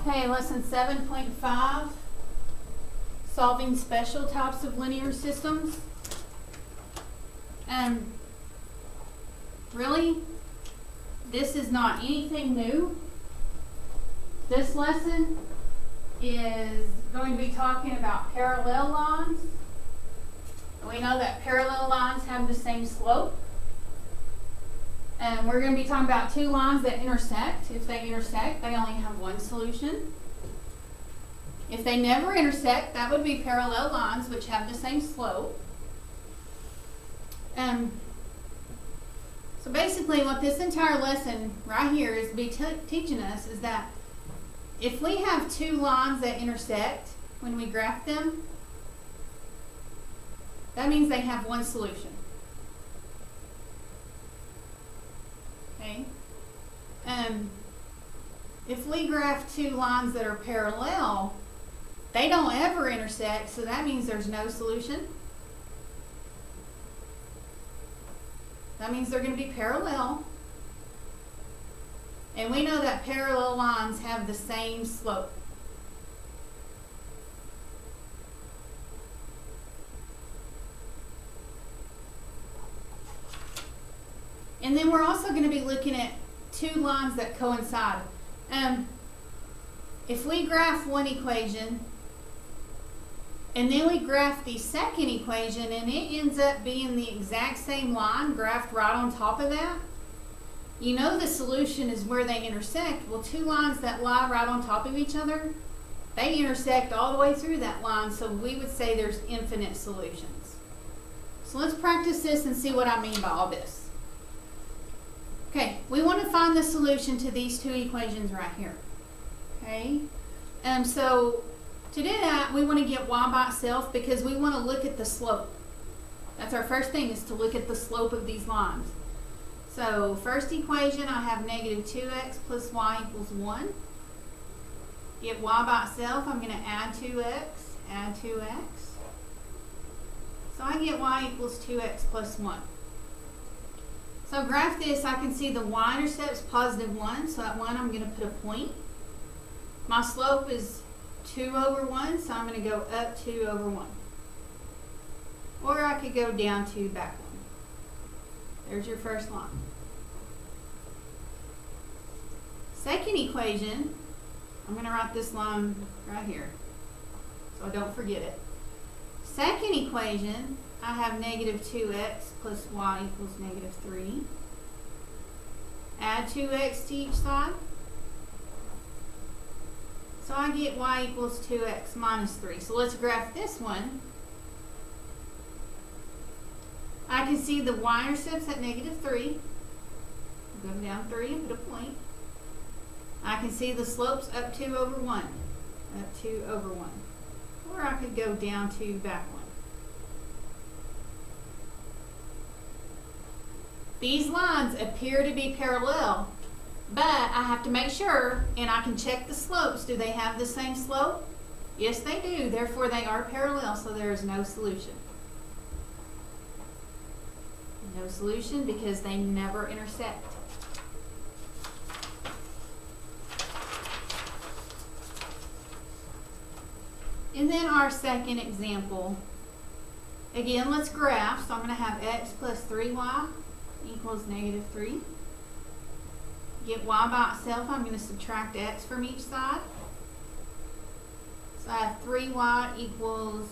Okay, lesson 7.5, solving special types of linear systems. Really, this is not anything new. This lesson is going to be talking about parallel lines. We know that parallel lines have the same slope. And we're going to be talking about two lines that intersect. If they intersect, they only have one solution. If they never intersect, that would be parallel lines which have the same slope. So basically what this entire lesson right here is teaching us is that if we have two lines that intersect when we graph them, that means they have one solution. Okay. If we graph two lines that are parallel, they don't ever intersect, so that means there's no solution. That means they're going to be parallel. And we know that parallel lines have the same slope. And then we're also going to be looking at two lines that coincide. If we graph one equation and then we graph the second equation and it ends up being the exact same line graphed right on top of that, you know the solution is where they intersect. Well, two lines that lie right on top of each other, they intersect all the way through that line, so we would say there's infinite solutions. So let's practice this and see what I mean by all this. Okay, we want to find the solution to these two equations right here. Okay, so to do that, we want to get y by itself because we want to look at the slope. That's our first thing, is to look at the slope of these lines. So first equation, I have negative 2x plus y equals 1. Get y by itself, I'm going to add 2x. So I get y equals 2x plus 1. So graph this, I can see the y-intercept is positive 1, so at 1 I'm going to put a point. My slope is 2 over 1, so I'm going to go up 2 over 1. Or I could go down 2, back 1. There's your first line. Second equation, I'm going to write this line right here so I don't forget it. Second equation, I have negative 2x plus y equals negative 3. Add 2x to each side. So I get y equals 2x minus 3. So let's graph this one. I can see the y-intercepts at negative 3. Go down 3 and put a point. I can see the slopes up 2 over 1. Up 2 over 1. Or I could go down 2, back 1. These lines appear to be parallel, but I have to make sure, and I can check the slopes. Do they have the same slope? Yes, they do. Therefore, they are parallel, so there is no solution. No solution because they never intersect. And then our second example. Again, let's graph. So I'm going to have x plus 3y equals negative 3. Get y by itself, I'm going to subtract x from each side. So I have 3y equals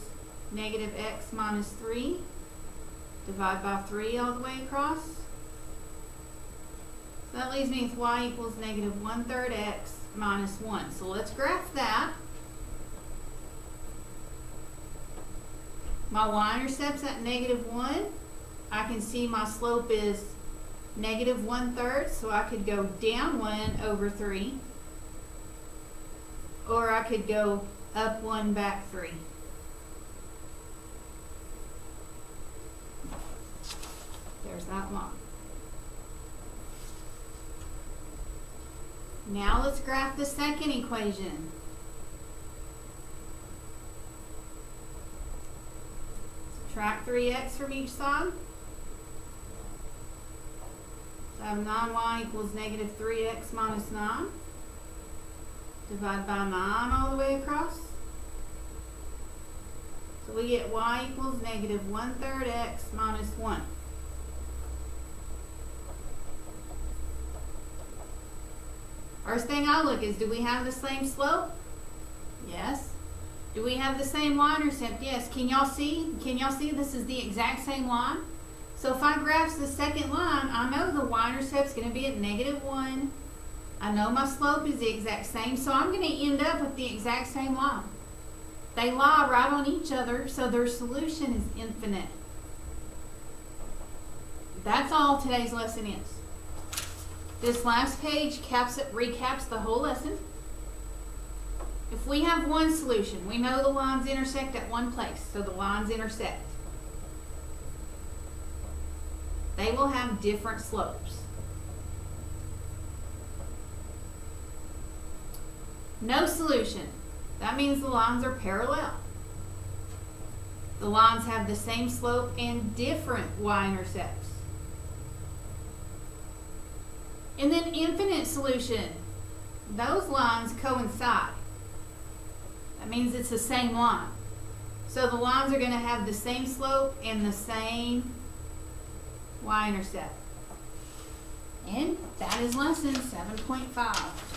negative x minus 3. Divide by 3 all the way across. So that leaves me with y equals negative 1/3 x minus 1. So let's graph that. My y-intercept's at negative 1. I can see my slope is negative 1/3, so I could go down 1 over 3. Or I could go up 1, back 3. There's that line. Now let's graph the second equation. Subtract 3x from each side. So I have 9y equals negative 3x minus 9. Divide by 9 all the way across. So we get y equals negative 1/3 x minus 1. First thing I look is, do we have the same slope? Yes. Do we have the same y-intercept? Yes. Can y'all see? Can y'all see this is the exact same line? So if I graph the second line, I know the y-intercept is going to be at negative 1. I know my slope is the exact same, so I'm going to end up with the exact same line. They lie right on each other, so their solution is infinite. That's all today's lesson is. This last page recaps the whole lesson. If we have one solution, we know the lines intersect at one place, so the lines intersect. They will have different slopes. No solution. That means the lines are parallel. The lines have the same slope and different y-intercepts. And then infinite solution. Those lines coincide. That means it's the same line. So the lines are going to have the same slope and the same y-intercept. And that is lesson 7.5.